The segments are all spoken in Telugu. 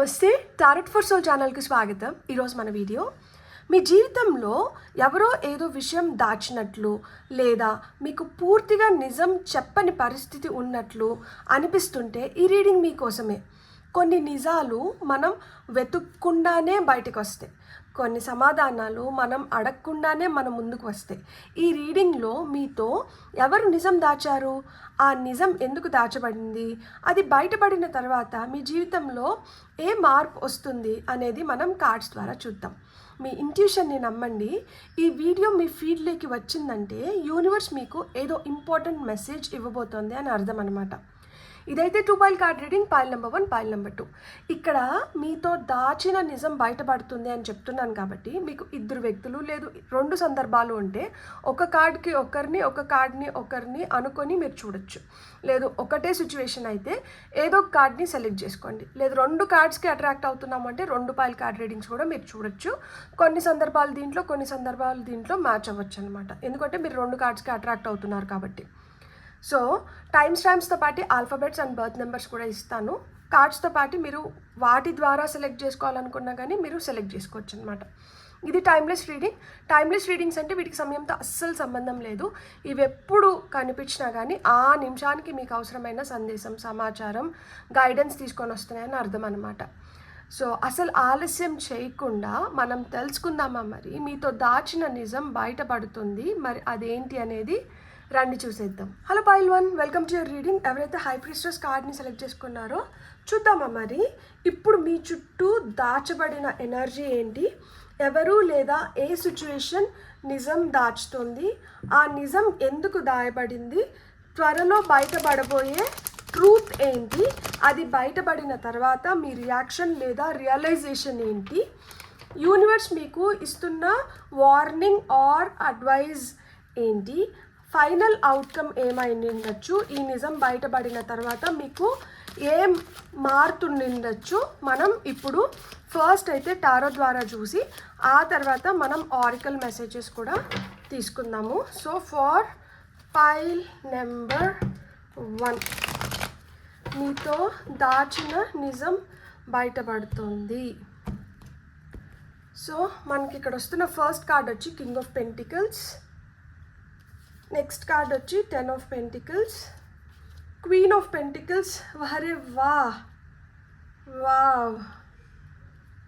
నమస్తే, టారెట్ ఫర్ సోల్ ఛానల్కి స్వాగతం. ఈరోజు మన వీడియో మీ జీవితంలో ఎవరో ఏదో విషయం దాచినట్లు లేదా మీకు పూర్తిగా నిజం చెప్పని పరిస్థితి ఉన్నట్లు అనిపిస్తుంటే ఈ రీడింగ్ మీకోసమే. కొన్ని నిజాలు మనం వెతుక్కుండానే బయటకు వస్తాయి, కొన్ని సమాధానాలు మనం అడగకుండానే మన ముందుకు వస్తాయి. ఈ రీడింగ్లో మీతో ఎవరు నిజం దాచారు, ఆ నిజం ఎందుకు దాచబడింది, అది బయటపడిన తర్వాత మీ జీవితంలో ఏ మార్పు వస్తుంది అనేది మనం కార్డ్స్ ద్వారా చూద్దాం. మీ ఇంట్యూషన్ని నమ్మండి. ఈ వీడియో మీ ఫీడ్లోకి వచ్చిందంటే యూనివర్స్ మీకు ఏదో ఇంపార్టెంట్ మెసేజ్ ఇవ్వబోతోంది అని అర్థం అనమాట. ఇదైతే 2 pile card reading, pile number 1, pile number 2. ఇక్కడ మీతో దాచిన నిజం బయటపడుతుంది అని చెప్తున్నాను కాబట్టి మీకు 2 వ్యక్తులు లేదు 2 సందర్భాలు ఉంటే ఒక కార్డ్కి ఒకరిని అనుకొని మీరు చూడొచ్చు. లేదు ఒకటే సిచ్యువేషన్ అయితే ఏదో ఒక కార్డ్ని సెలెక్ట్ చేసుకోండి. లేదు 2 కార్డ్స్కి అట్రాక్ట్ అవుతున్నామంటే 2 పైల్ కార్డ్ రీడింగ్స్ కూడా మీరు చూడొచ్చు. కొన్ని సందర్భాలు దీంట్లో మ్యాచ్ అవ్వచ్చు అనమాట, ఎందుకంటే మీరు 2 కార్డ్స్కి అట్రాక్ట్ అవుతున్నారు కాబట్టి. సో టైమ్ స్టాంప్స్తో పాటు ఆల్ఫాబెట్స్ అండ్ బర్త్ నెంబర్స్ కూడా ఇస్తాను. కార్డ్స్తో పాటు మీరు వాటి ద్వారా సెలెక్ట్ చేసుకోవాలనుకున్నా కానీ మీరు సెలెక్ట్ చేసుకోవచ్చు అనమాట. ఇది టైమ్లెస్ రీడింగ్. టైమ్లెస్ రీడింగ్స్ అంటే వీటికి సమయంతో అస్సలు సంబంధం లేదు. ఇవి ఎప్పుడు కనిపించినా కానీ ఆ నిమిషానికి మీకు అవసరమైన సందేశం, సమాచారం, గైడెన్స్ తీసుకొని వస్తున్నాయని అర్థం అనమాట. సో అసలు ఆలస్యం చేయకుండా మనం తెలుసుకుందామా, మరి మీతో దాచిన నిజం బయటపడుతుంది, మరి అదేంటి అనేది రండి చూసేద్దాం. Hello pile 1, welcome to your reading. ఎవరైతే హై ప్రీస్టెస్ కార్డ్ని సెలెక్ట్ చేసుకున్నారో చూద్దామా మరి ఇప్పుడు మీ చుట్టూ దాచబడిన ఎనర్జీ ఏంటి, ఎవరు లేదా ఏ సిచ్యువేషన్ నిజం దాచుతుంది, ఆ నిజం ఎందుకు దాయబడింది, త్వరలో బయటపడబోయే ట్రూత్ ఏంటి, అది బయటపడిన తర్వాత మీ రియాక్షన్ లేదా రియలైజేషన్ ఏంటి, యూనివర్స్ మీకు ఇస్తున్న వార్నింగ్ ఆర్ అడ్వైజ్ ఏంటి, ఫైనల్ అవుట్కమ్ ఏమైండొచ్చు, ఈ నిజం బయటపడిన తర్వాత మీకు ఏం మారుతుండొచ్చు. మనం ఇప్పుడు ఫస్ట్ అయితే టారో ద్వారా చూసి ఆ తర్వాత మనం ఆరికల్ మెసేజెస్ కూడా తీసుకుందాము. సో ఫర్ పైల్ నెంబర్ 1, మీతో దాచిన నిజం బయటపడుతుంది. సో మనకి ఇక్కడ వస్తున్న ఫస్ట్ కార్డ్ వచ్చి king of pentacles, next card వచ్చి 10 of pentacles, queen of pentacles, అరే wow,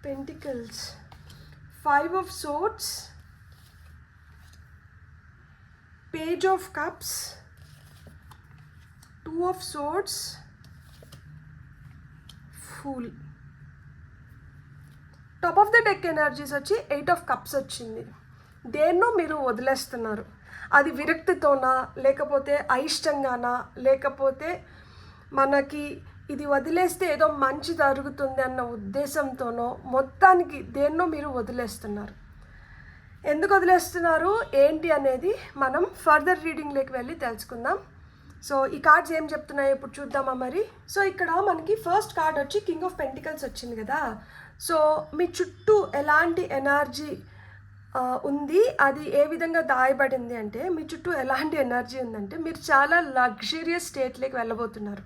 pentacles, 5 of swords, page of cups, 2 of swords, fool. Top of the deck energies వచ్చి 8 ఆఫ్ కప్స్ వచ్చింది. దేన్నో మీరు వదిలేస్తున్నారు, అది విరక్తితోనా, లేకపోతే అయిష్టంగానా, లేకపోతే మనకి ఇది వదిలేస్తే ఏదో మంచి జరుగుతుంది అన్న ఉద్దేశంతోనో, మొత్తానికి దేన్నో మీరు వదిలేస్తున్నారు. ఎందుకు వదిలేస్తున్నారు ఏంటి అనేది మనం ఫర్దర్ రీడింగ్లోకి వెళ్ళి తెలుసుకుందాం. సో ఈ కార్డ్స్ ఏం చెప్తున్నాయో ఇప్పుడు చూద్దామా మరి. సో ఇక్కడ మనకి ఫస్ట్ కార్డ్ వచ్చి కింగ్ ఆఫ్ పెంటికల్స్ వచ్చింది కదా. సో మీ చుట్టూ ఎలాంటి ఎనర్జీ ఉంది, అది ఏ విధంగా దాయబడింది అంటే మీ చుట్టూ ఎలాంటి ఎనర్జీ ఉందంటే మీరు చాలా లగ్జరియస్ స్టేట్లోకి వెళ్ళబోతున్నారు,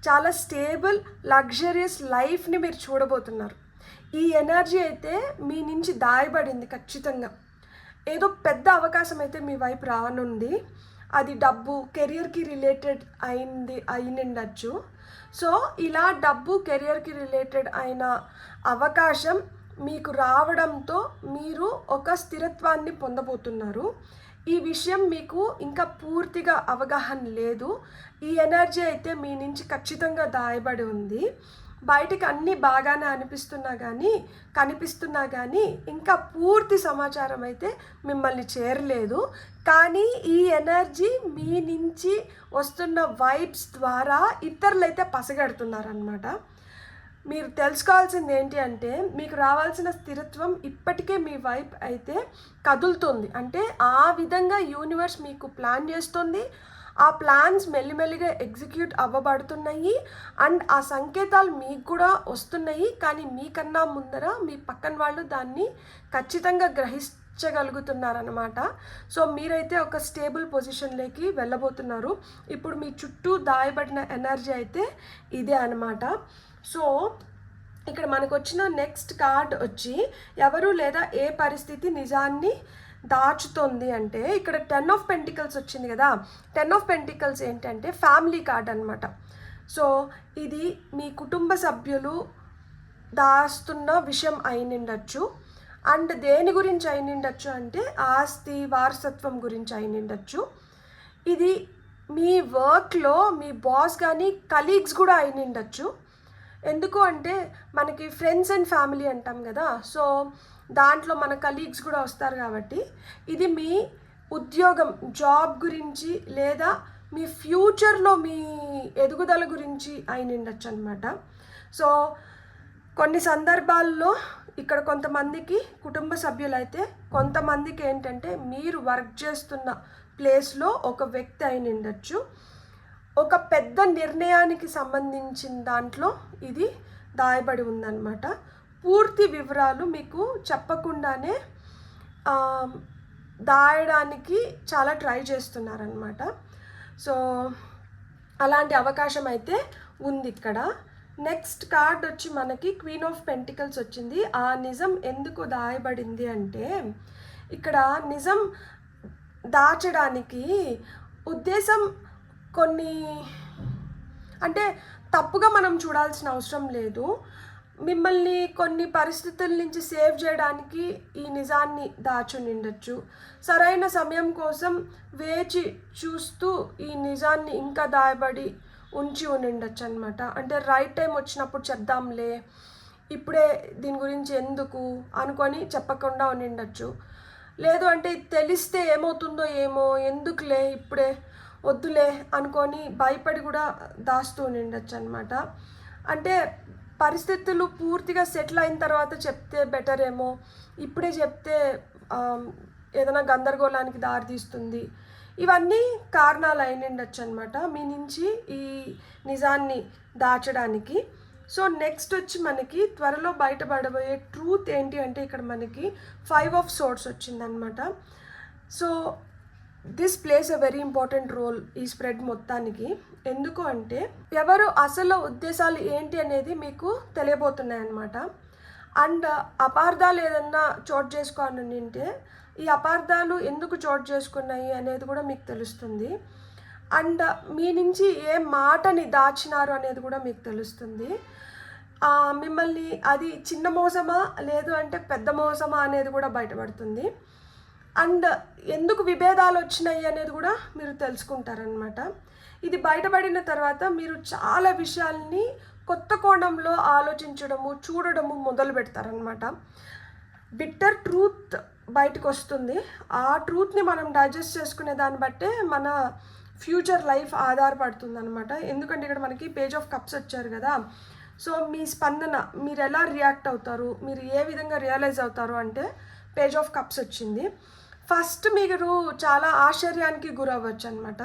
చాలా స్టేబుల్ లగ్జరియస్ లైఫ్ని మీరు చూడబోతున్నారు. ఈ ఎనర్జీ అయితే మీ నుంచి దాయబడింది ఖచ్చితంగా. ఏదో పెద్ద అవకాశం అయితే మీ వైపు రానుంది, అది డబ్బు కెరియర్కి రిలేటెడ్ అయినండొచ్చు. సో ఇలా డబ్బు కెరియర్కి రిలేటెడ్ అయిన అవకాశం మీకు రావడంతో మీరు ఒక స్థిరత్వాన్ని పొందబోతున్నారు. ఈ విషయం మీకు ఇంకా పూర్తిగా అవగాహన లేదు. ఈ ఎనర్జీ అయితే మీ నుంచి ఖచ్చితంగా దాయబడి ఉంది. బయటికి అన్నీ బాగానే కనిపిస్తున్నా కానీ ఇంకా పూర్తి సమాచారం అయితే మిమ్మల్ని చేరలేదు. కానీ ఈ ఎనర్జీ మీ నుంచి వస్తున్న వైబ్స్ ద్వారా ఇతరులైతే పసిగడుతున్నారనమాట. మీరు తెలుసుకోవాల్సింది ఏంటి అంటే మీకు రావాల్సిన స్థిరత్వం ఇప్పటికే మీ వైపు అయితే కదులుతుంది. అంటే ఆ విధంగా యూనివర్స్ మీకు ప్లాన్ చేస్తుంది, ఆ ప్లాన్స్ మెల్లిమెల్లిగా ఎగ్జిక్యూట్ అవ్వబడుతున్నాయి అండ్ ఆ సంకేతాలు మీకు కూడా వస్తున్నాయి. కానీ మీకన్నా ముందర మీ పక్కన వాళ్ళు దాన్ని ఖచ్చితంగా గ్రహించగలుగుతున్నారనమాట. సో మీరైతే ఒక స్టేబుల్ పొజిషన్లోకి వెళ్ళబోతున్నారు. ఇప్పుడు మీ చుట్టూ దాయబడిన ఎనర్జీ అయితే ఇదే అనమాట. సో మనకు వచ్చిన నెక్స్ట్ కార్డ్ వచ్చి ఎవరు లేదా ఏ పరిస్థితి నిజాన్ని దాచుతుంది అంటే ఇక్కడ 10 ఆఫ్ పెంటికల్స్ వచ్చింది కదా. 10 ఆఫ్ పెంటికల్స్ ఏంటంటే ఫ్యామిలీ కార్డ్ అనమాట. సో ఇది మీ కుటుంబ సభ్యులు దాస్తున్న విషయం అయినిండొచ్చు. అండ్ దేని గురించి అయినిండొచ్చు అంటే ఆస్తి వారసత్వం గురించి అయినిండొచ్చు. ఇది మీ వర్క్లో మీ బాస్ కానీ కలీగ్స్ కూడా అయినిండొచ్చు. ఎందుకు అంటే మనకి ఫ్రెండ్స్ అండ్ ఫ్యామిలీ అంటాం కదా, సో దాంట్లో మన కలీగ్స్ కూడా వస్తారు కాబట్టి ఇది మీ ఉద్యోగం జాబ్ గురించి లేదా మీ ఫ్యూచర్లో మీ ఎదుగుదల గురించి అయినిండొచ్చు అనమాట. సో కొన్ని సందర్భాల్లో ఇక్కడ కొంతమందికి కుటుంబ సభ్యులైతే, కొంతమందికి ఏంటంటే మీరు వర్క్ చేస్తున్న ప్లేస్లో ఒక వ్యక్తి అయినిండొచ్చు. ఒక పెద్ద నిర్ణయానికి సంబంధించిన దాంట్లో ఇది దాయబడి ఉందన్నమాట. పూర్తి వివరాలు మీకు చెప్పకుండానే దాయడానికి చాలా ట్రై చేస్తున్నారనమాట. సో అలాంటి అవకాశం అయితే ఉంది ఇక్కడ. నెక్స్ట్ కార్డ్ వచ్చి మనకి క్వీన్ ఆఫ్ పెంటికల్స్ వచ్చింది. ఆ నిజం ఎందుకు దాయబడింది అంటే ఇక్కడ నిజం దాచడానికి ఉద్దేశం కొన్ని అంటే తప్పుగా మనం చూడాల్సిన అవసరం లేదు. మిమ్మల్ని కొన్ని పరిస్థితుల నుంచి సేవ్ చేయడానికి ఈ నిజాన్ని దాచునిండొచ్చు. సరైన సమయం కోసం వేచి చూస్తూ ఈ నిజాన్ని ఇంకా దాయబడి ఉంచి ఉండిండొచ్చు అనమాట. అంటే రైట్ టైం వచ్చినప్పుడు చెప్దాంలే, ఇప్పుడే దీని గురించి ఎందుకు అనుకొని చెప్పకుండా ఉండిండొచ్చు. లేదు అంటే తెలిస్తే ఏమవుతుందో ఏమో, ఎందుకులే ఇప్పుడే వద్దులే అనుకొని భయపడి కూడా దాస్తూ ఉండిండొచ్చు అనమాట. అంటే పరిస్థితులు పూర్తిగా సెటిల్ అయిన తర్వాత చెప్తే బెటర్ ఏమో, ఇప్పుడే చెప్తే ఏదైనా గందరగోళానికి దారితీస్తుంది. ఇవన్నీ కారణాలు అయినిండొచ్చు అనమాట మీ నుంచి ఈ నిజాన్ని దాచడానికి. సో నెక్స్ట్ వచ్చి మనకి త్వరలో బయటపడబోయే ట్రూత్ ఏంటి అంటే ఇక్కడ మనకి 5 ఆఫ్ సోర్డ్స్ వచ్చిందనమాట. So this plays a very important role ఈ స్ప్రెడ్ మొత్తానికి. ఎందుకు అంటే ఎవరు అసలు ఉద్దేశాలు ఏంటి అనేది మీకు తెలియబోతున్నాయి అన్నమాట. అండ్ అపార్థాలు ఏదన్నా చోటు చేసుకోని ఉంటే ఈ అపార్థాలు ఎందుకు చోటు చేసుకున్నాయి అనేది కూడా మీకు తెలుస్తుంది. అండ్ మీ నుంచి ఏ మాటని దాచినారు అనేది కూడా మీకు తెలుస్తుంది. మిమ్మల్ని అది చిన్న మోసమా లేదు అంటే పెద్ద మోసమా అనేది కూడా బయటపడుతుంది. అండ్ ఎందుకు విభేదాలు వచ్చినాయి అనేది కూడా మీరు తెలుసుకుంటారనమాట. ఇది బయటపడిన తర్వాత మీరు చాలా విషయాల్ని కొత్త కోణంలో ఆలోచించడము చూడడము మొదలు పెడతారనమాట. బిట్టర్ ట్రూత్ బయటకు వస్తుంది. ఆ ట్రూత్ని మనం డైజెస్ట్ చేసుకునే దాన్ని బట్టే మన ఫ్యూచర్ లైఫ్ ఆధారపడుతుంది అనమాట. ఎందుకంటే ఇక్కడ మనకి పేజ్ ఆఫ్ కప్స్ వచ్చారు కదా. సో మీ స్పందన, మీరు ఎలా రియాక్ట్ అవుతారు, మీరు ఏ విధంగా రియలైజ్ అవుతారు అంటే పేజ్ ఆఫ్ కప్స్ వచ్చింది. ఫస్ట్ మీరు చాలా ఆశ్చర్యానికి గురవ్వచ్చు అనమాట.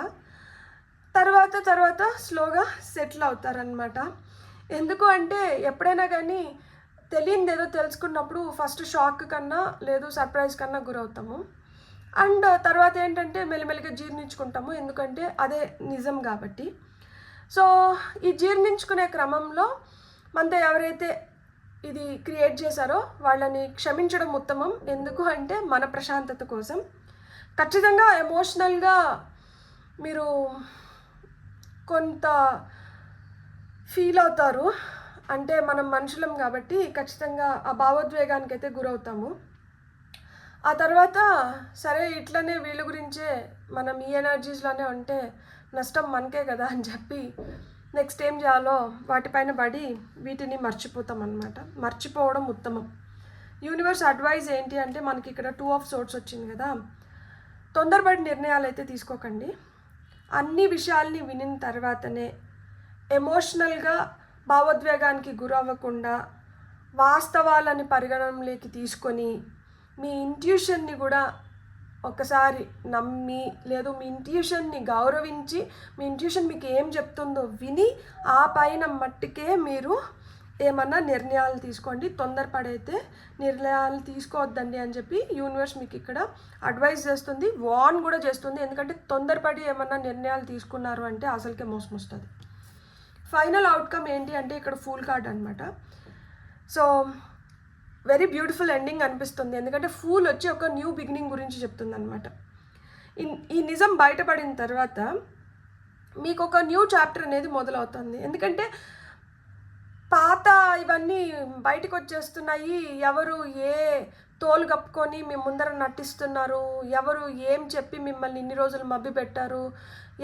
తర్వాత స్లోగా సెటిల్ అవుతారనమాట. ఎందుకు అంటే ఎప్పుడైనా కానీ తెలియనిది ఏదో తెలుసుకున్నప్పుడు ఫస్ట్ షాక్ కన్నా లేదు సర్ప్రైజ్ కన్నా గురవుతాము. అండ్ తర్వాత ఏంటంటే మెల్లిమెల్లిగా జీర్ణించుకుంటాము, ఎందుకంటే అదే నిజం కాబట్టి. సో ఈ జీర్ణించుకునే క్రమంలో మనతో ఎవరైతే ఇది క్రియేట్ చేశారో వాళ్ళని క్షమించడం ఉత్తమం. ఎందుకు అంటే మన ప్రశాంతత కోసం. ఖచ్చితంగా ఎమోషనల్గా మీరు కొంత ఫీల్ అవుతారు. అంటే మనం మనుషులం కాబట్టి ఖచ్చితంగా ఆ భావోద్వేగానికి అయితే గురవుతాము. ఆ తర్వాత సరే ఇట్లనే వీళ్ళ గురించే మనం ఈ ఎనర్జీస్లోనే ఉంటే నష్టం మనకే కదా అని చెప్పి నెక్స్ట్ ఏం చేయాలో వాటిపైన పడి వీటిని మర్చిపోతాం అన్నమాట. మర్చిపోవడం ఉత్తమం. యూనివర్స్ అడ్వైజ్ ఏంటి అంటే మనకి ఇక్కడ 2 ఆఫ్ సోర్డ్స్ వచ్చింది కదా. తొందరపడి నిర్ణయాలు అయితే తీసుకోకండి. అన్ని విషయాల్ని వినిన తర్వాతనే ఎమోషనల్గా భావోద్వేగానికి గురవ్వకుండా వాస్తవాలని పరిగణనలోకి తీసుకొని మీ ఇంట్యూషన్ని కూడా ఒకసారి నమ్మి లేదు మీ ఇంట్యూషన్ని గౌరవించి మీ ఇంట్యూషన్ మీకు ఏం చెప్తుందో విని ఆ పైన మట్టుకే మీరు ఏమన్నా నిర్ణయాలు తీసుకోండి. తొందరపడైతే నిర్ణయాలు తీసుకోవద్దండి అని చెప్పి యూనివర్స్ మీకు ఇక్కడ అడ్వైజ్ చేస్తుంది, వార్న్ కూడా చేస్తుంది. ఎందుకంటే తొందరపడి ఏమన్నా నిర్ణయాలు తీసుకున్నారు అంటే అసలుకే మోసం వస్తుంది. ఫైనల్ అవుట్కమ్ ఏంటి అంటే ఇక్కడ ఫూల్ కార్డ్ అనమాట. సో వెరీ బ్యూటిఫుల్ ఎండింగ్ అనిపిస్తుంది, ఎందుకంటే ఫూల్ వచ్చి ఒక న్యూ బిగినింగ్ గురించి చెప్తుంది అనమాట. ఈ నిజం బయటపడిన తర్వాత మీకు ఒక న్యూ చాప్టర్ అనేది మొదలవుతుంది. ఎందుకంటే పాత ఇవన్నీ బయటకు వచ్చేస్తున్నాయి. ఎవరు ఏ తోలు కప్పుకొని మీ ముందర నటిస్తున్నారు, ఎవరు ఏం చెప్పి మిమ్మల్ని ఇన్ని రోజులు మభ్య పెట్టారు,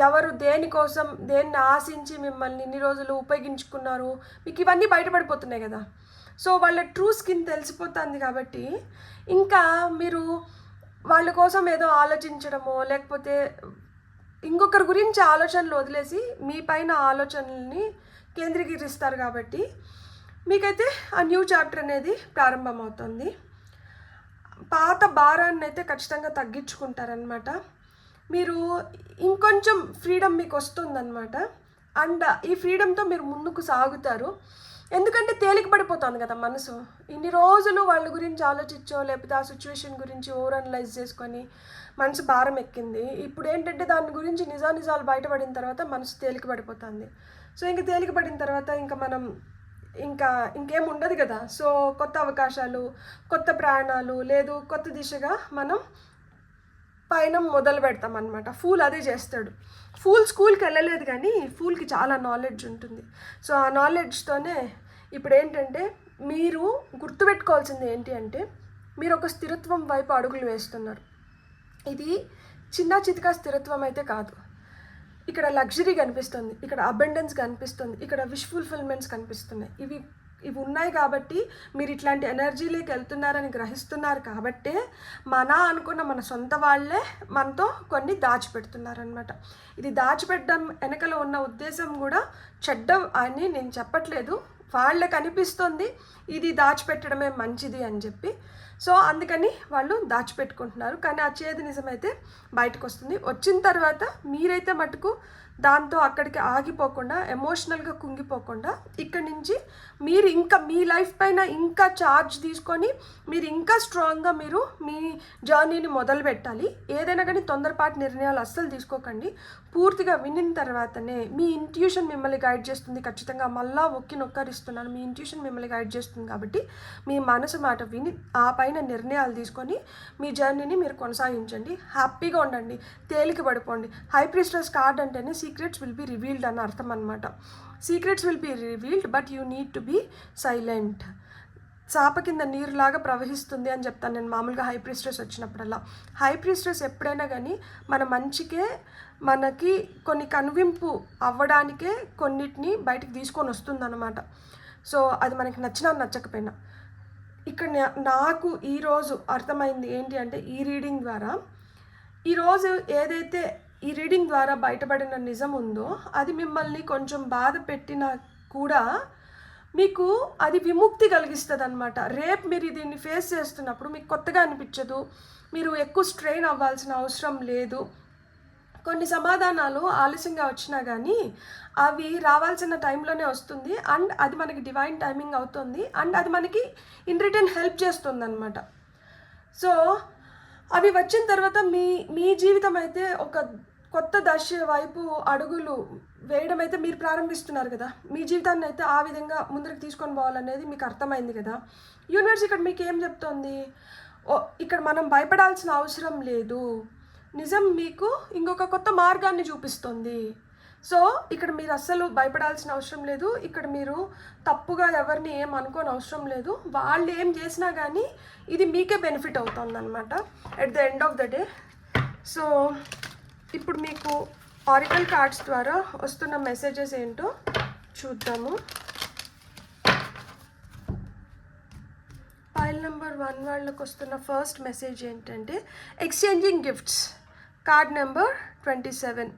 ఎవరు దేనికోసం దేన్ని ఆశించి మిమ్మల్ని ఇన్ని రోజులు ఉపయోగించుకున్నారు, మీకు ఇవన్నీ బయటపడిపోతున్నాయి కదా. సో వాళ్ళ ట్రూ స్కిన్ తెలిసిపోతుంది కాబట్టి ఇంకా మీరు వాళ్ళ కోసం ఏదో ఆలోచించడమో లేకపోతే ఇంకొకరి గురించి ఆలోచనలు వదిలేసి మీ పైన ఆలోచనల్ని కేంద్రీకరిస్తారు కాబట్టి మీకైతే ఆ న్యూ చాప్టర్ అనేది ప్రారంభమవుతుంది. పాత భారాన్ని అయితే ఖచ్చితంగా తగ్గించుకుంటారనమాట. మీరు ఇంకొంచెం ఫ్రీడమ్ మీకు వస్తుందన్నమాట. అండ్ ఈ ఫ్రీడమ్తో మీరు ముందుకు సాగుతారు. ఎందుకంటే తేలిక పడిపోతుంది కదా మనసు. ఇన్ని రోజులు వాళ్ళ గురించి ఆలోచించో లేకపోతే ఆ సిచ్యువేషన్ గురించి ఓవర్ అనలైజ్ చేసుకొని మనసు భారం ఎక్కింది. ఇప్పుడు ఏంటంటే దాని గురించి నిజాలు బయటపడిన తర్వాత మనసు తేలిక పడిపోతుంది. సో ఇంక తేలిక పడిన తర్వాత మనం ఇంకేం ఉండదు కదా. సో కొత్త అవకాశాలు, కొత్త ప్రయాణాలు, లేదు కొత్త దిశగా మనం పయనం మొదలు పెడతాం అనమాట. ఫూల్ అదే చేస్తాడు. ఫూల్ స్కూల్కి వెళ్ళలేదు కానీ ఫూల్కి చాలా నాలెడ్జ్ ఉంటుంది. సో ఆ నాలెడ్జ్తోనే ఇప్పుడు ఏంటంటే మీరు గుర్తుపెట్టుకోవాల్సింది ఏంటి అంటే మీరు ఒక స్థిరత్వం వైపు అడుగులు వేస్తున్నారు. ఇది చిన్న చితకా స్థిరత్వం అయితే కాదు. ఇక్కడ లగ్జరీ కనిపిస్తుంది, ఇక్కడ అబెండెన్స్ కనిపిస్తుంది, ఇక్కడ విష్ ఫుల్ఫిల్మెంట్స్ కనిపిస్తున్నాయి. ఇవి ఉన్నాయి కాబట్టి మీరు ఇట్లాంటి ఎనర్జీలోకి వెళ్తున్నారని గ్రహిస్తున్నారు కాబట్టే అనుకున్న మన సొంత వాళ్ళే మనతో కొన్ని దాచిపెడుతున్నారనమాట. ఇది దాచిపెట్టడం వెనకలో ఉన్న ఉద్దేశం కూడా చెడ్డ అని నేను చెప్పట్లేదు. వాళ్ళకి అనిపిస్తుంది ఇది దాచిపెట్టడమే మంచిది అని చెప్పి. సో అందుకని వాళ్ళు దాచిపెట్టుకుంటున్నారు. కానీ ఆ చేదు నిజమైతే బయటకు వస్తుంది. వచ్చిన తర్వాత మీరైతే మటుకు దాంతో అక్కడికి ఆగిపోకుండా, ఎమోషనల్గా కుంగిపోకుండా ఇక్కడి నుంచి మీరు ఇంకా మీ లైఫ్ పైన ఇంకా ఛార్జ్ తీసుకొని మీరు ఇంకా స్ట్రాంగ్గా మీరు మీ జర్నీని మొదలు పెట్టాలి. ఏదైనా కానీ తొందరపాటు నిర్ణయాలు అస్సలు తీసుకోకండి. పూర్తిగా వినిన తర్వాతనే మీ ఇంట్యూషన్ మిమ్మల్ని గైడ్ చేస్తుంది. ఖచ్చితంగా మళ్ళా నొక్కరిస్తున్నాను, మీ ఇంట్యూషన్ మిమ్మల్ని గైడ్ చేస్తుంది కాబట్టి మీ మనసు మాట విని ఆ పైన నిర్ణయాలు తీసుకొని మీ జర్నీని మీరు కొనసాగించండి. హ్యాపీగా ఉండండి, తేలిక పడిపోండి. హై ప్రీస్టెస్ కార్డ్ అంటేనే సీక్రెట్స్ విల్ బి రివీల్డ్ అని అర్థం అనమాట. Secrets will be revealed but you need to be silent. చాప కింద నీరులాగా ప్రవహిస్తుంది అని చెప్తాను నేను మామూలుగా హై ప్రీస్టెస్ వచ్చినప్పుడల్లా. హై ప్రీస్టెస్ ఎప్పుడైనా కానీ మన మంచికే, మనకి కొన్ని కనువింపు అవ్వడానికే కొన్నిటిని బయటికి తీసుకొని వస్తుందన్నమాట. సో అది మనకి నచ్చినా నచ్చకపోయినా. ఇక్కడ నాకు ఈరోజు అర్థమైంది ఏంటి అంటే ఈ రీడింగ్ ద్వారా, ఈరోజు ఏదైతే ఈ రీడింగ్ ద్వారా బయటపడిన నిజం ఉందో అది మిమ్మల్ని కొంచెం బాధ పెట్టినా కూడా మీకు అది విముక్తి కలిగిస్తుంది అనమాట. రేపు మీరు దీన్ని ఫేస్ చేస్తున్నప్పుడు మీకు కొత్తగా అనిపించదు, మీరు ఎక్కువ స్ట్రెయిన్ అవ్వాల్సిన అవసరం లేదు. కొన్ని సమాధానాలు ఆలస్యంగా వచ్చినా కానీ అవి రావాల్సిన టైంలోనే వస్తుంది. అండ్ అది మనకి డివైన్ టైమింగ్ అవుతుంది. అండ్ అది మనకి ఇన్ రిటర్న్ హెల్ప్ చేస్తుంది అనమాట. సో అవి వచ్చిన తర్వాత మీ జీవితం అయితే ఒక కొత్త దశ వైపు అడుగులు వేయడం అయితే మీరు ప్రారంభిస్తున్నారు కదా. మీ జీవితాన్ని అయితే ఆ విధంగా ముందుకు తీసుకొని పోవాలనేది మీకు అర్థమైంది కదా. యూనివర్స్ ఇక్కడ మీకు ఏం చెప్తోంది, ఇక్కడ మనం భయపడాల్సిన అవసరం లేదు, నిజం మీకు ఇంకొక కొత్త మార్గాన్ని చూపిస్తుంది. సో ఇక్కడ మీరు అస్సలు భయపడాల్సిన అవసరం లేదు. ఇక్కడ మీరు తప్పుగా ఎవరిని ఏం అనుకోని అవసరం లేదు. వాళ్ళు ఏం చేసినా కానీ ఇది మీకే బెనిఫిట్ అవుతుంది అనమాట at the end of the day. So ఇప్పుడు మీకు ఆరికల్ కార్డ్స్ ద్వారా వస్తున్న మెసేజెస్ ఏంటో చూద్దాము. ఫైల్ నెంబర్ 1 వాళ్ళకి వస్తున్న ఫస్ట్ మెసేజ్ ఏంటంటే ఎక్స్చేంజింగ్ గిఫ్ట్స్, కార్డ్ నెంబర్ 27.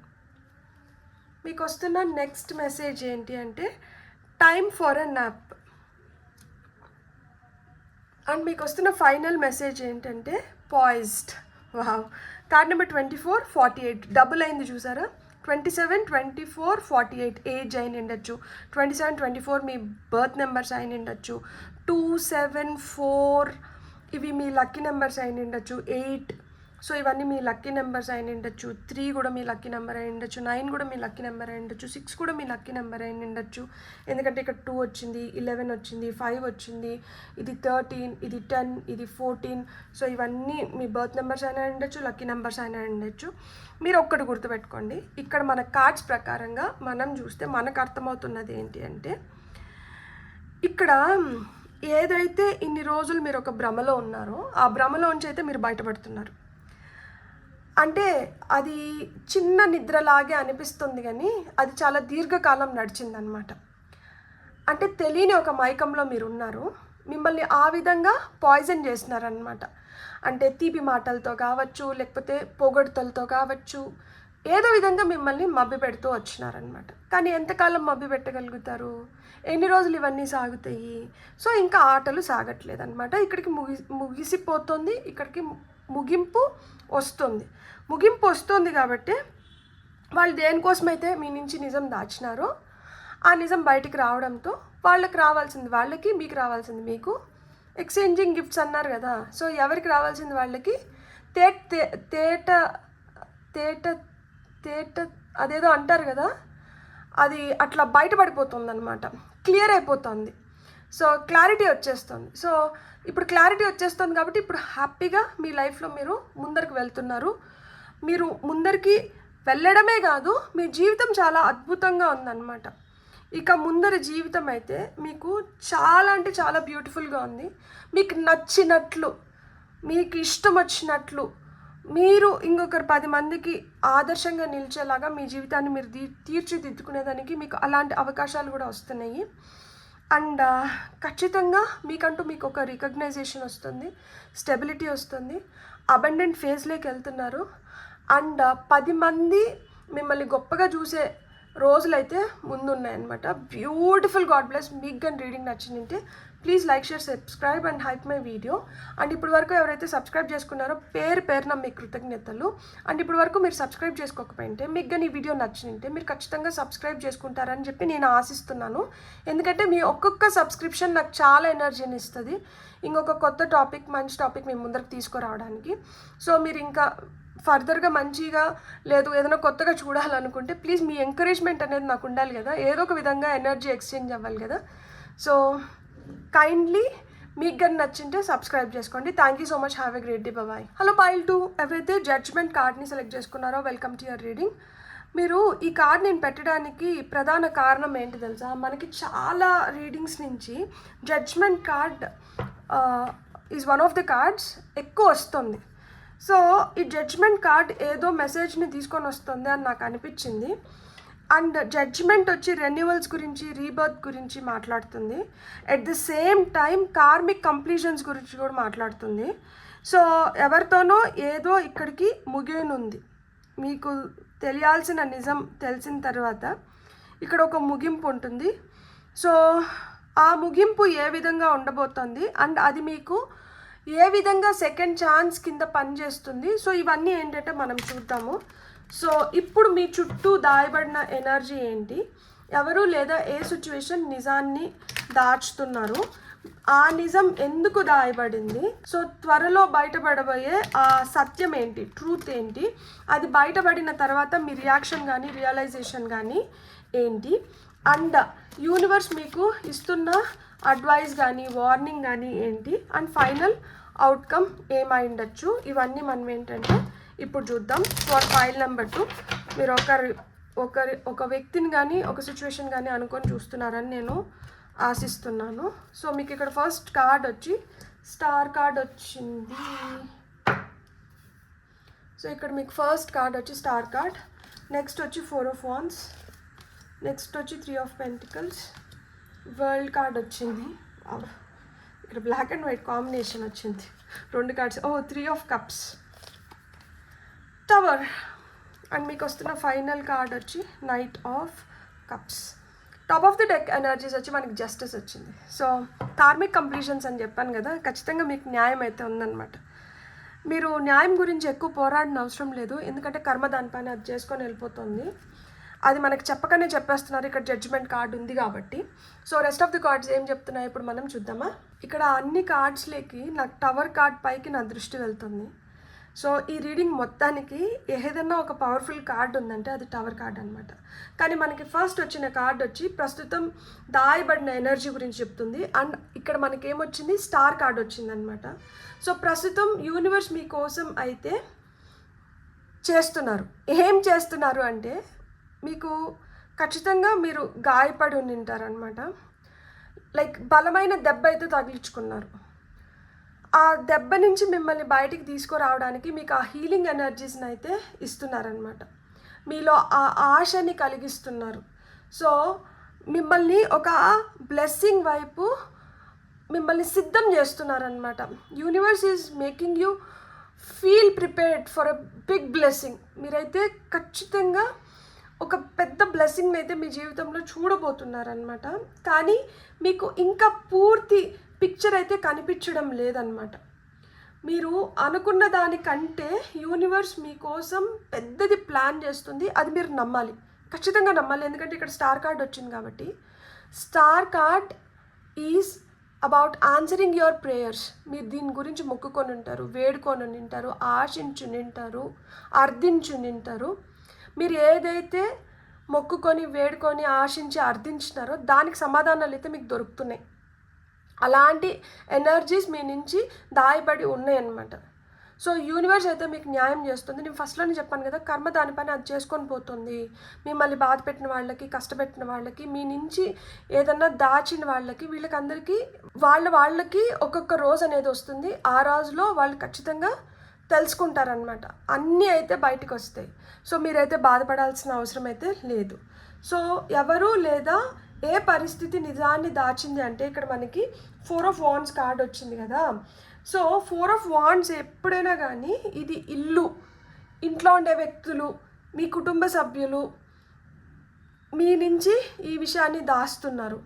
మీకు వస్తున్న నెక్స్ట్ మెసేజ్ ఏంటి అంటే time for a nap. And మీకు వస్తున్న ఫైనల్ మెసేజ్ ఏంటంటే poised. Wow. Card number 24, 48 double అయింది చూసారా. 27, 24, 48 ఏజ్ అయిన ఉండొచ్చు. 27, 24 మీ బర్త్ నెంబర్స్ అయిన ఉండొచ్చు. 2, 7, 4 ఇవి మీ లక్కీ నెంబర్స్ అయిన ఉండొచ్చు. 8, సో ఇవన్నీ మీ లక్కీ నెంబర్స్ అయి ఉండొచ్చు. 3 కూడా మీ లక్కీ నెంబర్ అయి ఉండొచ్చు. 9 కూడా మీ లక్కీ నెంబర్ అయి ఉండొచ్చు. 6 కూడా మీ లక్కీ నెంబర్ అయి ఉండొచ్చు. ఎందుకంటే ఇక్కడ 2 వచ్చింది, 11 వచ్చింది, 5 వచ్చింది, ఇది 13, ఇది 10, ఇది 14. సో ఇవన్నీ మీ బర్త్ నెంబర్స్ అయినా ఉండొచ్చు, లక్కీ నెంబర్స్ అయినా ఉండొచ్చు. మీరు ఒక్కటి గుర్తుపెట్టుకోండి, ఇక్కడ మన కార్డ్స్ ప్రకారంగా మనం చూస్తే మనకు అర్థమవుతున్నది ఏంటి అంటే, ఇక్కడ ఏదైతే ఇన్ని రోజులు మీరు ఒక భ్రమలో ఉన్నారో ఆ భ్రమలోంచి అయితే మీరు బయటపడుతున్నారు. అంటే అది చిన్న నిద్రలాగే అనిపిస్తుంది, కానీ అది చాలా దీర్ఘకాలం నడిచిందనమాట. అంటే తెలియని ఒక మైకంలో మీరు ఉన్నారు, మిమ్మల్ని ఆ విధంగా పాయిజన్ చేస్తున్నారనమాట. అంటే తీపి మాటలతో కావచ్చు, లేకపోతే పొగడ్తలతో కావచ్చు, ఏదో విధంగా మిమ్మల్ని మభ్య పెడుతూ వచ్చినారనమాట. కానీ ఎంతకాలం మభ్య పెట్టగలుగుతారు? ఎన్ని రోజులు ఇవన్నీ సాగుతాయి? సో ఇంకా ఆటలు సాగట్లేదు అనమాట. ఇక్కడికి ముగిసిపోతుంది, ఇక్కడికి ముగింపు వస్తుంది కాబట్టి వాళ్ళు దేనికోసమైతే మీ నుంచి నిజం దాచినారో ఆ నిజం బయటికి రావడంతో వాళ్ళకి రావాల్సింది వాళ్ళకి, మీకు రావాల్సింది మీకు. ఎక్స్చేంజింగ్ గిఫ్ట్స్ అన్నారు కదా, సో ఎవరికి రావాల్సింది వాళ్ళకి తేట అదేదో అంటారు కదా, అది అట్లా బయటపడిపోతుంది అనమాట, క్లియర్ అయిపోతుంది. సో క్లారిటీ వచ్చేస్తుంది. సో ఇప్పుడు క్లారిటీ వచ్చేస్తుంది కాబట్టి ఇప్పుడు హ్యాపీగా మీ లైఫ్లో మీరు ముందరికి వెళ్తున్నారు. మీరు ముందరికి వెళ్ళడమే కాదు, మీ జీవితం చాలా అద్భుతంగా ఉందన్నమాట. ఇక ముందరి జీవితం అయితే మీకు చాలా అంటే చాలా బ్యూటిఫుల్గా ఉంది. మీకు నచ్చినట్లు, మీకు ఇష్టం వచ్చినట్లు, మీరు ఇంకొకరు 10 మందికి ఆదర్శంగా నిలిచేలాగా మీ జీవితాన్ని మీరు తీర్చిదిద్దుకునేదానికి మీకు అలాంటి అవకాశాలు కూడా వస్తున్నాయి. అండ్ ఖచ్చితంగా మీకంటూ మీకు ఒక రికగ్నైజేషన్ వస్తుంది, స్టెబిలిటీ వస్తుంది, అబండెంట్ ఫేజ్లోకి వెళ్తున్నారు. అండ్ 10 మంది మిమ్మల్ని గొప్పగా చూసే రోజులైతే ముందున్నాయన్నమాట. బ్యూటిఫుల్. God bless. మీకు కానీ రీడింగ్ నచ్చిందంటే please like, share, subscribe and hype my video. And ఇప్పుడు వరకు ఎవరైతే సబ్స్క్రైబ్ చేసుకున్నారో పేరున మీ కృతజ్ఞతలు. అండ్ ఇప్పుడు వరకు మీరు సబ్స్క్రైబ్ చేసుకోకపోయింటే, మీకు కానీ ఈ వీడియో నచ్చిందంటే మీరు ఖచ్చితంగా సబ్స్క్రైబ్ చేసుకుంటారని చెప్పి నేను ఆశిస్తున్నాను. ఎందుకంటే మీ ఒక్కొక్క సబ్స్క్రిప్షన్ నాకు చాలా ఎనర్జీని ఇస్తుంది ఇంకొక కొత్త టాపిక్, మంచి టాపిక్ మీ ముందరకు తీసుకురావడానికి. సో మీరు ఇంకా ఫర్దర్గా మంచిగా లేదు ఏదైనా కొత్తగా చూడాలనుకుంటే ప్లీజ్ మీ ఎంకరేజ్మెంట్ అనేది నాకు ఉండాలి కదా, ఏదో ఒక విధంగా ఎనర్జీ ఎక్స్చేంజ్ అవ్వాలి కదా. సో కైండ్లీ మీకు కానీ నచ్చింటే సబ్స్క్రైబ్ చేసుకోండి. Thank you so much. Have a great day. Bye. Hello pile 2, ఎవరైతే జడ్జ్మెంట్ కార్డ్ని సెలెక్ట్ చేసుకున్నారో వెల్కమ్ టు యువర్ రీడింగ్. మీరు ఈ కార్డ్ నేను పెట్టడానికి ప్రధాన కారణం ఏంటి తెలుసా? మనకి చాలా రీడింగ్స్ నుంచి judgement card is one of the cards ఎక్కువ వస్తుంది. సో ఈ జడ్జ్మెంట్ కార్డ్ ఏదో మెసేజ్ని తీసుకొని వస్తుంది అని నాకు అనిపించింది. అండ్ జడ్జ్మెంట్ వచ్చి రెన్యువల్స్ గురించి, రీబర్త్ గురించి మాట్లాడుతుంది. At the same time karmic completions గురించి కూడా మాట్లాడుతుంది. సో ఎవరితోనో ఏదో ఇక్కడికి ముగియనుంది. మీకు తెలియాల్సిన నిజం తెలిసిన తర్వాత ఇక్కడ ఒక ముగింపు ఉంటుంది. సో ఆ ముగింపు ఏ విధంగా ఉండబోతుంది అండ్ అది మీకు ఏ విధంగా సెకండ్ ఛాన్స్ కింద పనిచేస్తుంది. సో ఇవన్నీ ఏంటంటే మనం చూద్దాము. సో ఇప్పుడు మీ చుట్టూ దాయబడిన ఎనర్జీ ఏంటి, ఎవరు లేదా ఏ సిచ్యువేషన్ నిజాన్ని దాచుతున్నారు, ఆ నిజం ఎందుకు దాయబడింది, సో త్వరలో బయటపడబోయే ఆ సత్యం ఏంటి, ట్రూత్ ఏంటి, అది బయటపడిన తర్వాత మీ రియాక్షన్ కానీ రియలైజేషన్ కానీ ఏంటి, అండ్ యూనివర్స్ మీకు ఇస్తున్న అడ్వైస్ కానీ వార్నింగ్ కానీ ఏంటి, అండ్ ఫైనల్ అవుట్కమ్ ఏమై ఉండొచ్చు. ఇవన్నీ మనం ఏంటంటే ఇప్పుడు చూద్దాం. ఫర్ ఫైల్ నెంబర్ 2 మీరు ఒక వ్యక్తిని కానీ ఒక సిచ్యువేషన్ కానీ అనుకొని చూస్తున్నారని నేను ఆశిస్తున్నాను. సో మీకు ఇక్కడ ఫస్ట్ కార్డ్ వచ్చి స్టార్ కార్డ్ వచ్చింది. సో ఇక్కడ మీకు ఫస్ట్ కార్డ్ వచ్చి స్టార్ కార్డ్, నెక్స్ట్ వచ్చి 4 of Wands, నెక్స్ట్ వచ్చి 3 of Pentacles, వరల్డ్ కార్డ్ వచ్చింది. ఇక్కడ బ్లాక్ అండ్ వైట్ కాంబినేషన్ వచ్చింది, 2 cards. 3 of Cups, tower. And మీకు వస్తున్న ఫైనల్ కార్డ్ వచ్చి knight of cups. Top of the deck energies వచ్చి మనకి జస్టిస్ వచ్చింది. సో కార్మిక్ కంప్లీషన్స్ అని చెప్పాను కదా, ఖచ్చితంగా మీకు న్యాయం అయితే ఉందన్నమాట. మీరు న్యాయం గురించి ఎక్కువ పోరాడిన అవసరం లేదు, ఎందుకంటే కర్మ దానిపైన అది చేసుకొని వెళ్ళిపోతుంది. అది మనకి చెప్పకనే చెప్పేస్తున్నారు, ఇక్కడ జడ్జ్మెంట్ కార్డ్ ఉంది కాబట్టి. So rest of the cards ఏం చెప్తున్నాయి ఇప్పుడు మనం చూద్దామా. ఇక్కడ అన్ని కార్డ్స్లోకి నాకు టవర్ కార్డ్ పైకి నా దృష్టి వెళ్తుంది. సో ఈ రీడింగ్ మొత్తానికి ఏదైనా ఒక పవర్ఫుల్ కార్డ్ ఉందంటే అది టవర్ కార్డ్ అనమాట. కానీ మనకి ఫస్ట్ వచ్చిన కార్డ్ వచ్చి ప్రస్తుతం దాయబడిన ఎనర్జీ గురించి చెప్తుంది. అండ్ ఇక్కడ మనకి ఏమొచ్చింది, స్టార్ కార్డ్ వచ్చిందనమాట. సో ప్రస్తుతం యూనివర్స్ మీకోసం అయితే చేస్తున్నారు. ఏం చేస్తున్నారు అంటే, మీకు ఖచ్చితంగా మీరు గాయపడి ఉంటారనమాట. లైక్ బలమైన దెబ్బ అయితే తగిలించుకున్నారు. ఆ దెబ్బ నుంచి మిమ్మల్ని బయటికి తీసుకురావడానికి మీకు ఆ హీలింగ్ ఎనర్జీస్ని అయితే ఇస్తున్నారనమాట. మీలో ఆ ఆశని కలిగిస్తున్నారు. సో మిమ్మల్ని ఒక బ్లెస్సింగ్ వైపు మిమ్మల్ని సిద్ధం చేస్తున్నారనమాట. Universe is making you feel prepared for a big blessing. మీరైతే ఖచ్చితంగా ఒక పెద్ద బ్లెస్సింగ్ని అయితే మీ జీవితంలో చూడబోతున్నారనమాట. కానీ మీకు ఇంకా పూర్తి పిక్చర్ అయితే కనిపించడం లేదనమాట. మీరు అనుకున్న దానికంటే యూనివర్స్ మీకోసం పెద్దది ప్లాన్ చేస్తుంది. అది మీరు నమ్మాలి, ఖచ్చితంగా నమ్మాలి. ఎందుకంటే ఇక్కడ స్టార్ కార్డ్ వచ్చింది కాబట్టి. Star card is about answering your prayers. మీరు దీని గురించి మొక్కుకొని ఉంటారు, వేడుకొని ఉంటారు, ఆశించునింటారు, అర్థించునింటారు. మీరు ఏదైతే మొక్కుకొని వేడుకొని ఆశించి అర్థించినారో దానికి సమాధానాలు అయితే మీకు దొరుకుతున్నాయి. అలాంటి ఎనర్జీస్ మీ నుంచి దాయబడి ఉన్నాయన్నమాట. సో యూనివర్స్ అయితే మీకు న్యాయం చేస్తుంది. నేను ఫస్ట్లోనే చెప్పాను కదా, కర్మ దానిపైన అది చేసుకొని పోతుంది. మిమ్మల్ని బాధ పెట్టిన వాళ్ళకి, కష్టపెట్టిన వాళ్ళకి, మీ నుంచి ఏదన్నా దాచిన వాళ్ళకి, వీళ్ళకందరికీ వాళ్ళకి ఒక్కొక్క రోజు అనేది వస్తుంది. ఆ రోజులో వాళ్ళు ఖచ్చితంగా తెలుసుకుంటారనమాట. అన్నీ అయితే బయటకు వస్తాయి. సో మీరైతే బాధపడాల్సిన అవసరం అయితే లేదు. సో ఎవరు లేదా ఏ పరిస్థితి నిజాన్ని దాచింది అంటే, ఇక్కడ మనకి 4 of Wands కార్డ్ వచ్చింది కదా. సో 4 of Wands ఎప్పుడైనా కానీ ఇది ఇల్లు, ఇంట్లో ఉండే వ్యక్తులు, మీ కుటుంబ సభ్యులు మీ నుంచి ఈ విషయాన్ని దాస్తున్నారు.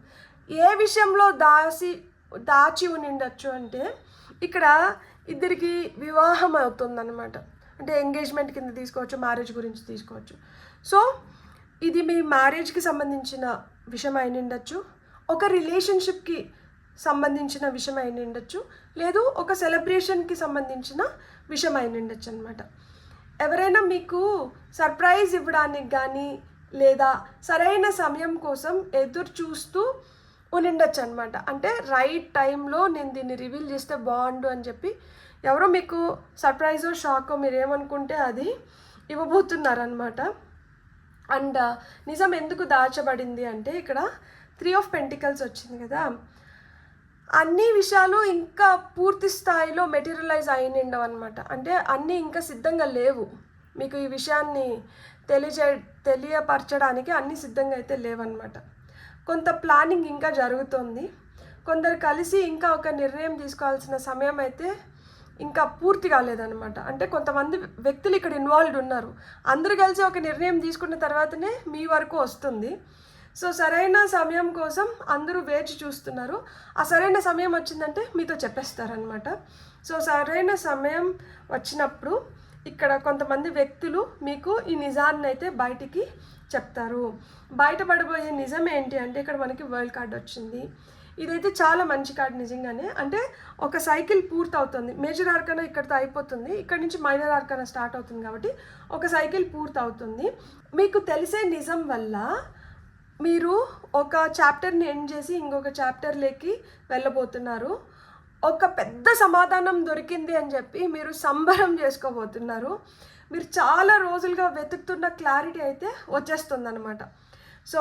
ఏ విషయంలో దాచి ఉండొచ్చు అంటే, ఇక్కడ ఇద్దరికి వివాహం అవుతుందన్నమాట. అంటే ఎంగేజ్మెంట్ కింద తీసుకోవచ్చు, మ్యారేజ్ గురించి తీసుకోవచ్చు. సో ఇది మీ మ్యారేజ్కి సంబంధించిన విషయం అయిన ఉండొచ్చు, ఒక రిలేషన్షిప్కి సంబంధించిన విషయం అయిన ఉండొచ్చు, లేదు ఒక సెలబ్రేషన్కి సంబంధించిన విషయం అయిన ఉండొచ్చు అనమాట. ఎవరైనా మీకు సర్ప్రైజ్ ఇవ్వడానికి కానీ లేదా సరైన సమయం కోసం ఎదురు చూస్తూ ఉండొచ్చు అనమాట. అంటే రైట్ టైంలో నేను దీన్ని రివీల్ చేస్తే బాగుండు అని చెప్పి ఎవరో మీకు సర్ప్రైజో షాకో మీరు ఏమనుకుంటే అది ఇవ్వబోతున్నారనమాట. అండ్ నిజం ఎందుకు దాచబడింది అంటే, ఇక్కడ 3 of Pentacles వచ్చింది కదా. అన్ని విషయాలు ఇంకా పూర్తి స్థాయిలో మెటీరియలైజ్ అయినిండవు అనమాట. అంటే అన్నీ ఇంకా సిద్ధంగా లేవు. మీకు ఈ విషయాన్ని తెలియపరచడానికి అన్నీ సిద్ధంగా అయితే లేవన్నమాట. కొంత ప్లానింగ్ ఇంకా జరుగుతుంది. కొందరు కలిసి ఇంకా ఒక నిర్ణయం తీసుకోవాల్సిన సమయం అయితే ఇంకా పూర్తి కాలేదన్నమాట. అంటే కొంతమంది వ్యక్తులు ఇక్కడ ఇన్వాల్వ్డ్ ఉన్నారు. అందరూ కలిసి ఒక నిర్ణయం తీసుకున్న తర్వాతనే మీ వరకు వస్తుంది. సో సరైన సమయం కోసం అందరూ వేచి చూస్తున్నారు. ఆ సరైన సమయం వచ్చిందంటే మీతో చెప్పేస్తారనమాట. సో సరైన సమయం వచ్చినప్పుడు ఇక్కడ కొంతమంది వ్యక్తులు మీకు ఈ నిజాన్ని అయితే బయటికి చెప్తారు. బయటపడబోయే నిజం ఏంటి అంటే, ఇక్కడ మనకి వరల్డ్ కార్డ్ వచ్చింది. ఇదైతే చాలా మంచి కార్డ్ నిజంగానే. అంటే ఒక సైకిల్ పూర్తి అవుతుంది. మేజర్ ఆర్కానా ఇక్కడితో అయిపోతుంది, ఇక్కడ నుంచి మైనర్ ఆర్కానా స్టార్ట్ అవుతుంది. కాబట్టి ఒక సైకిల్ పూర్తి అవుతుంది. మీకు తెలిసే నిజం వల్ల మీరు ఒక చాప్టర్ని ఎండ్ చేసి ఇంకొక చాప్టర్లోకి వెళ్ళబోతున్నారు. ఒక పెద్ద సమాధానం దొరికింది అని చెప్పి మీరు సంబరం చేసుకోబోతున్నారు. మీరు చాలా రోజులుగా వెతుకుతున్న క్లారిటీ అయితే వచ్చేస్తుంది అనమాట. So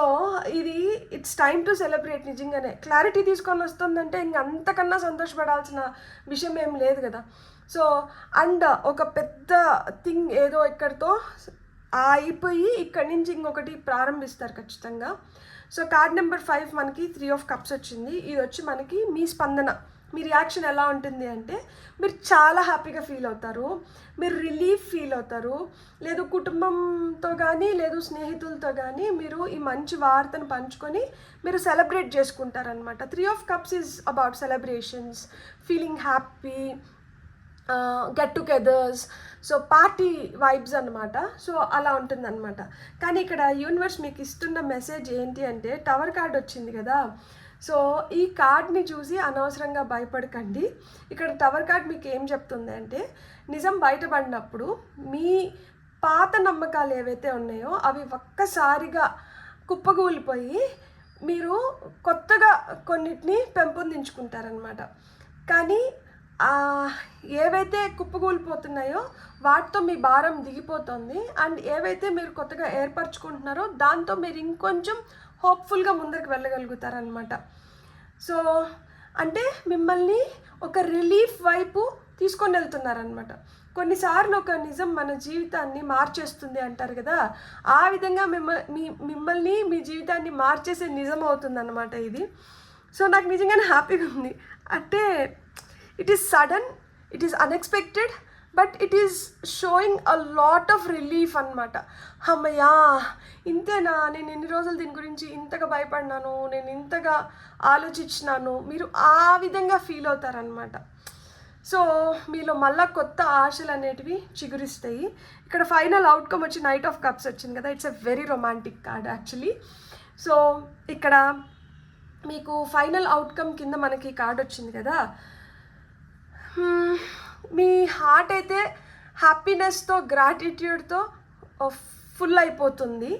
it's time to celebrate. నిజంగానే క్లారిటీ తీసుకొని వస్తుందంటే ఇంక అంతకన్నా సంతోషపడాల్సిన విషయం ఏం లేదు కదా. సో అండ్ ఒక పెద్ద థింగ్ ఏదో ఇక్కడితో అయిపోయి ఇక్కడి నుంచి ఇంకొకటి ప్రారంభిస్తారు ఖచ్చితంగా. సో కార్డ్ నెంబర్ 5 మనకి 3 of Cups వచ్చింది. ఇది వచ్చి మనకి మీ స్పందన, మీ రియాక్షన్ ఎలా ఉంటుంది అంటే, మీరు చాలా హ్యాపీగా ఫీల్ అవుతారు, మీరు రిలీఫ్ ఫీల్ అవుతారు, లేదు కుటుంబంతో కానీ లేదు స్నేహితులతో కానీ మీరు ఈ మంచి వార్తను పంచుకొని మీరు సెలబ్రేట్ చేసుకుంటారనమాట. 3 of Cups is about celebrations, feeling happy, get togethers, so party vibes అనమాట. సో అలా ఉంటుందన్నమాట. కానీ ఇక్కడ యూనివర్స్ మీకు ఇస్తున్న మెసేజ్ ఏంటి అంటే, టవర్ కార్డ్ వచ్చింది కదా. సో ఈ కార్డ్ని చూసి అనవసరంగా భయపడకండి. ఇక్కడ టవర్ కార్డ్ మీకు ఏం చెప్తుంది అంటే, నిజం బయటపడినప్పుడు మీ పాత నమ్మకాలు ఏవైతే ఉన్నాయో అవి ఒక్కసారిగా కుప్పగూలిపోయి మీరు కొత్తగా కొన్నిటిని పెంపొందించుకుంటారనమాట. కానీ ఏవైతే కుప్పగూలిపోతున్నాయో వాటితో మీ భారం దిగిపోతుంది. అండ్ ఏవైతే మీరు కొత్తగా ఏర్పరచుకుంటున్నారో దాంతో మీరు ఇంకొంచెం హోప్ఫుల్గా ముందరికి వెళ్ళగలుగుతారనమాట. సో అంటే మిమ్మల్ని ఒక రిలీఫ్ వైపు తీసుకొని వెళ్తున్నారనమాట. కొన్నిసార్లు ఒక నిజం మన జీవితాన్ని మార్చేస్తుంది అంటారు కదా, ఆ విధంగా మిమ్మల్ని మీ జీవితాన్ని మార్చేసే నిజం అవుతుందన్నమాట ఇది. సో నాకు నిజంగానే హ్యాపీగా ఉంది. అంటే it is sudden, it is unexpected, but it is showing a lot of relief అనమాట. అమ్మయ్యా ఇంతేనా, నేను ఎన్ని రోజులు దీని గురించి ఇంతగా భయపడినాను, నేను ఇంతగా ఆలోచించినాను, మీరు ఆ విధంగా ఫీల్ అవుతారనమాట. సో మీలో మళ్ళీ కొత్త ఆశలు అనేటివి చిగురిస్తాయి. ఇక్కడ ఫైనల్ అవుట్కమ్ వచ్చి నైట్ ఆఫ్ కప్స్ వచ్చింది కదా, it's a very romantic card actually. So ఇక్కడ మీకు ఫైనల్ అవుట్కమ్ కింద మనకి కార్డ్ వచ్చింది కదా, మీ హార్ట్ అయితే హ్యాపీనెస్తో గ్రాటిట్యూడ్తో ఫుల్ అయిపోతుంది.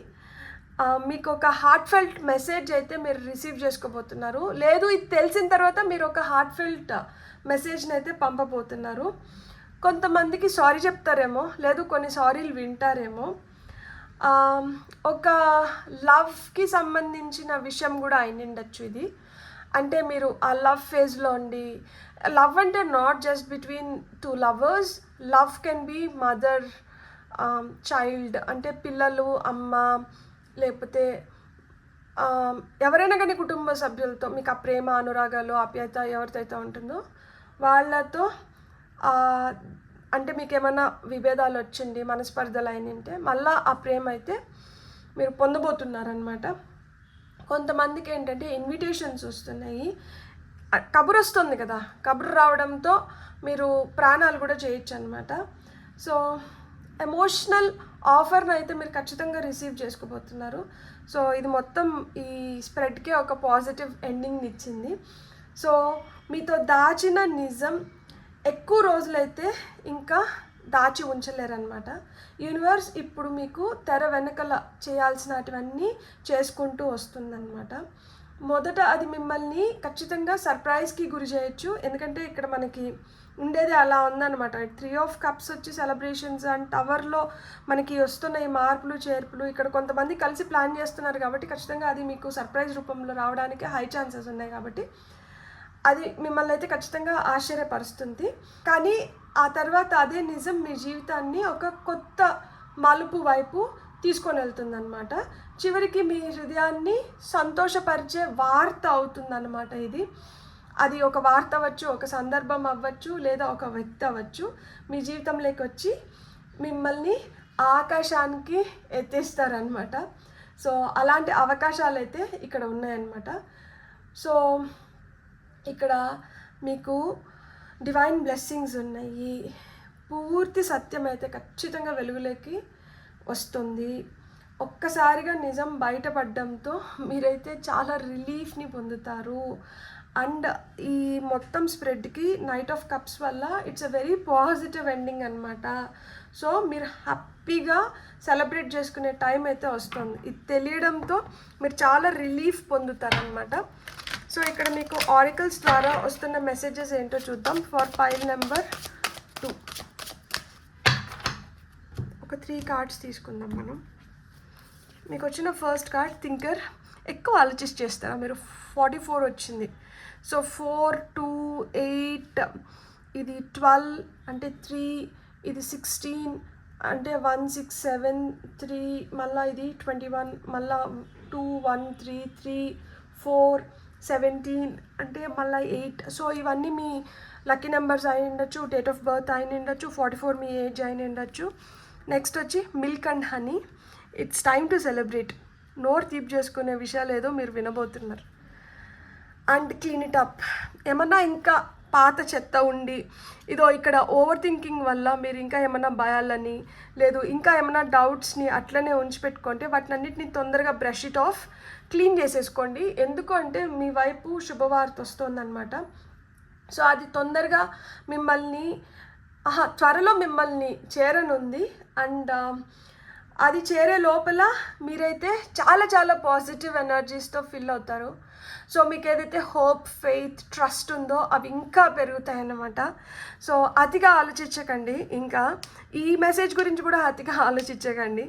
మీకు ఒక హార్ట్ ఫెల్ట్ మెసేజ్ అయితే మీరు రిసీవ్ చేసుకోబోతున్నారు. లేదు ఇది తెలిసిన తర్వాత మీరు ఒక హార్ట్ ఫెల్ట్ మెసేజ్ని అయితే పంపబోతున్నారు. కొంతమందికి సారీ చెప్తారేమో, లేదు కొన్ని సారీలు వింటారేమో. ఒక లవ్కి సంబంధించిన విషయం కూడా అయినిండొచ్చు ఇది. అంటే మీరు ఆ లవ్ ఫేజ్లో ఉండి, లవ్ అంటే not just between two lovers, love can be mother child, అంటే పిల్లలు, అమ్మ, లేకపోతే ఎవరైనా కానీ కుటుంబ సభ్యులతో మీకు ఆ ప్రేమ, అనురాగాలు, ఆప్యాయత ఎవరితో అయితే ఉంటుందో వాళ్ళతో, అంటే మీకు ఏమైనా విభేదాలు వచ్చింది, మనస్పర్ధలు అయినంటే మళ్ళీ ఆ ప్రేమ అయితే మీరు పొందబోతున్నారనమాట. కొంతమందికి ఏంటంటే ఇన్విటేషన్స్ వస్తున్నాయి, కబురు వస్తుంది కదా, కబురు రావడంతో మీరు ప్రాణాలు కూడా చేయొచ్చు అనమాట. సో ఎమోషనల్ ఆఫర్ని అయితే మీరు ఖచ్చితంగా రిసీవ్ చేసుకోబోతున్నారు. సో ఇది మొత్తం ఈ స్ప్రెడ్కి ఒక పాజిటివ్ ఎండింగ్ని ఇచ్చింది. సో మీతో దాచిన నిజం ఎక్కువ రోజులైతే ఇంకా దాచి ఉంచలేరనమాట. యూనివర్స్ ఇప్పుడు మీకు తెర వెనకల చేయాల్సినటువన్నీ చేసుకుంటూ వస్తుందన్నమాట. మొదట అది మిమ్మల్ని ఖచ్చితంగా సర్ప్రైజ్కి గురి చేయొచ్చు, ఎందుకంటే ఇక్కడ మనకి ఉండేది అలా ఉందన్నమాట. 3 ఆఫ్ కప్స్ వచ్చి సెలబ్రేషన్స్ అండ్ టవర్లో మనకి వస్తున్న ఈ మార్పులు చేర్పులు, ఇక్కడ కొంతమంది కలిసి ప్లాన్ చేస్తున్నారు కాబట్టి ఖచ్చితంగా అది మీకు సర్ప్రైజ్ రూపంలో రావడానికి హై ఛాన్సెస్ ఉన్నాయి. కాబట్టి అది మిమ్మల్ని అయితే ఖచ్చితంగా ఆశ్చర్యపరుస్తుంది. కానీ ఆ తర్వాత అదే నిజం మీ జీవితాన్ని ఒక కొత్త మలుపు వైపు తీసుకొని వెళ్తుందన్నమాట. చివరికి మీ హృదయాన్ని సంతోషపరిచే వార్త అవుతుందన్నమాట ఇది. అది ఒక వార్త అవ్వచ్చు, ఒక సందర్భం అవ్వచ్చు, లేదా ఒక వ్యక్తి అవ్వచ్చు. మీ జీవితంలోకి వచ్చి మిమ్మల్ని ఆకాశానికి ఎత్తేస్తారనమాట. సో అలాంటి అవకాశాలు అయితే ఇక్కడ ఉన్నాయన్నమాట. సో ఇక్కడ మీకు డివైన్ బ్లెస్సింగ్స్ ఉన్నాయి. పూర్తి సత్యం అయితే ఖచ్చితంగా వెలుగులోకి వస్తుంది. ఒక్కసారిగా నిజం బయటపడడంతో మీరైతే చాలా రిలీఫ్ని పొందుతారు. అండ్ ఈ మొత్తం స్ప్రెడ్కి నైట్ ఆఫ్ కప్స్ వల్ల it's a very positive ending అనమాట. సో మీరు హ్యాపీగా సెలబ్రేట్ చేసుకునే టైం అయితే వస్తుంది. ఇది తెలియడంతో మీరు చాలా రిలీఫ్ పొందుతారనమాట. సో ఇక్కడ మీకు ఆరికల్స్ ద్వారా వస్తున్న మెసేజెస్ ఏంటో చూద్దాం. ఫర్ పైల్ నెంబర్ 2 ఒక 3 కార్డ్స్ తీసుకుందాం మనం. మీకు వచ్చిన ఫస్ట్ కార్డ్ థింకర్. ఎక్కువ ఆలోచిస్ చేస్తారా మీరు? 44 వచ్చింది. సో 4, 2, 8, ఇది 12 అంటే 3, ఇది 16 అంటే 1, 6, 7, 3, మళ్ళీ ఇది 21, మళ్ళీ 2, 1, 3, 3, 4, 17 అంటే మళ్ళీ 8. సో ఇవన్నీ మీ లక్కీ నెంబర్స్ అయి ఉండొచ్చు, డేట్ ఆఫ్ బర్త్ అయి ఉండొచ్చు, 44 మీ ఏజ్ అయి ఉండొచ్చు. నెక్స్ట్ వచ్చి milk and honey. It's time to celebrate. నోరు తీపి చేసుకునే విషయాలు ఏదో మీరు వినబోతున్నారు. And clean it up. ఏమన్నా ఇంకా పాత చెత్త ఉండి ఇదో ఇక్కడ ఓవర్ థింకింగ్ వల్ల మీరు ఇంకా ఏమైనా భయాలని లేదు ఇంకా ఏమైనా డౌట్స్ని అట్లనే ఉంచిపెట్టుకుంటే వాటిని అన్నిటిని తొందరగా బ్రష్ ఇట్ ఆఫ్ క్లీన్ చేసేసుకోండి. ఎందుకు అంటే మీ వైపు శుభవార్త వస్తుందన్నమాట. సో అది తొందరగా మిమ్మల్ని త్వరలో మిమ్మల్ని చేరనుంది. అండ్ అది చేరే లోపల మీరైతే చాలా చాలా పాజిటివ్ ఎనర్జీస్తో ఫిల్ అవుతారు. సో మీకు ఏదైతే హోప్, ఫెయిత్, ట్రస్ట్ ఉందో అవి ఇంకా పెరుగుతాయి అన్నమాట. సో అతిగా ఆలోచించకండి. ఇంకా ఈ మెసేజ్ గురించి కూడా అతిగా ఆలోచించకండి.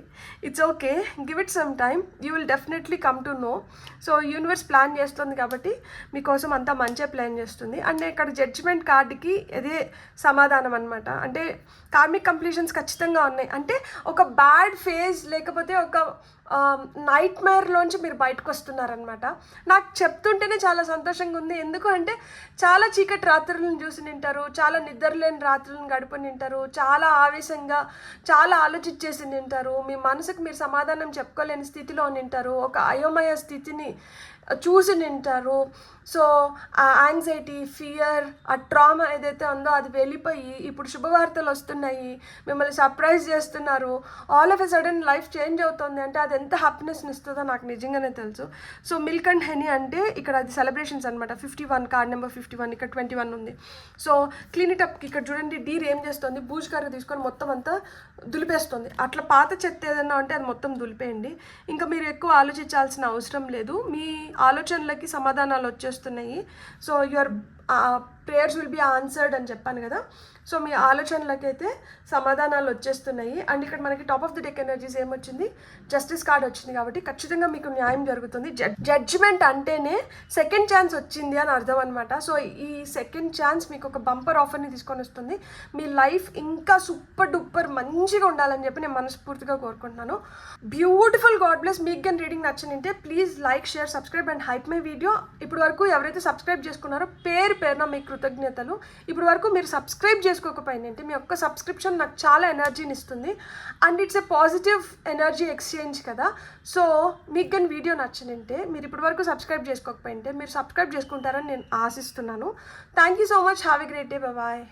It's okay, give it some time, you will definitely come to know. So universe plan చేస్తుంది కాబట్టి మీకోసం అంతా మంచిగా ప్లాన్ చేస్తుంది. అండ్ ఇక్కడ జడ్జిమెంట్ కార్డుకి అదే సమాధానం అనమాట. అంటే కార్మిక్ కంప్లీషన్స్ ఖచ్చితంగా ఉన్నాయి. అంటే ఒక బ్యాడ్ ఫేజ్ లేకపోతే ఒక నైట్ మేర్లోంచి మీరు బయటకు వస్తున్నారనమాట. నాకు చెప్తుంటేనే చాలా సంతోషంగా ఉంది. ఎందుకు అంటే చాలా చీకటి రాత్రులను చూసి నింటారు, చాలా నిద్రలేని రాత్రులను గడిపి నింటారు, చాలా ఆవేశంగా చాలా ఆలోచించేసి నింటారు, మీ మనసుకు మీరు సమాధానం చెప్పుకోలేని స్థితిలో నింటారు, ఒక అయోమయ స్థితిని చూసి నింటారు. సో ఆ యాంగ్జైటీ, ఫియర్, ఆ ట్రామా ఏదైతే ఉందో అది వెళ్ళిపోయి ఇప్పుడు శుభవార్తలు వస్తున్నాయి, మిమ్మల్ని సర్ప్రైజ్ చేస్తున్నారు, all of a sudden life change అవుతుంది. అంటే అది ఎంత హ్యాపీనెస్ని ఇస్తుందో నాకు నిజంగానే తెలుసు. సో మిల్క్ అండ్ హనీ అంటే ఇక్కడ అది సెలబ్రేషన్స్ అనమాట. 51 కార్డ్ నెంబర్ 51, ఇక్కడ 21 ఉంది. సో క్లీన్ ఇట్ అప్కి ఇక్కడ చూడండి, డీర్ ఏం చేస్తుంది, బూజుకర్ర తీసుకొని మొత్తం అంతా దులిపేస్తుంది. అట్లా పాత చెత్త ఏదన్నా ఉంటే అది మొత్తం దులిపేయండి. ఇంకా మీరు ఎక్కువ ఆలోచించాల్సిన అవసరం లేదు. మీ ఆలోచనలకి సమాధానాలు వచ్చేస్తున్నాయి. So your prayers will be answered అని చెప్పాను కదా. సో మీ ఆలోచనలకైతే సమాధానాలు వచ్చేస్తున్నాయి. అండ్ ఇక్కడ మనకి top of the deck energies ఏమొచ్చింది, జస్టిస్ కార్డ్ వచ్చింది. కాబట్టి ఖచ్చితంగా మీకు న్యాయం జరుగుతుంది. జడ్జిమెంట్ అంటేనే సెకండ్ ఛాన్స్ వచ్చింది అని అర్థం అనమాట. సో ఈ సెకండ్ ఛాన్స్ మీకు ఒక బంపర్ ఆఫర్ని తీసుకొని వస్తుంది. మీ లైఫ్ ఇంకా సూపర్ డూపర్ మంచిగా ఉండాలని చెప్పి నేను మనస్ఫూర్తిగా కోరుకుంటున్నాను. Beautiful, God bless. మీకు కానీ రీడింగ్ నచ్చనింటే please like, share, subscribe and hype my video. ఇప్పటి వరకు ఎవరైతే సబ్స్క్రైబ్ చేసుకున్నారో పేరున మీ కృతజ్ఞతలు. ఇప్పటి వరకు మీరు సబ్స్క్రైబ్ చేసుకోకపోయిందంటే మీ యొక్క సబ్స్క్రిప్షన్ నాకు చాలా ఎనర్జీని ఇస్తుంది. And it's a positive energy exchange కదా. సో మీకు కానీ వీడియో నచ్చనింటే మీరు ఇప్పటి వరకు సబ్స్క్రైబ్ చేసుకోకపోయింటే మీరు సబ్స్క్రైబ్ చేసుకుంటారని నేను ఆశిస్తున్నాను. Thank you so much. Have a great day. Bye.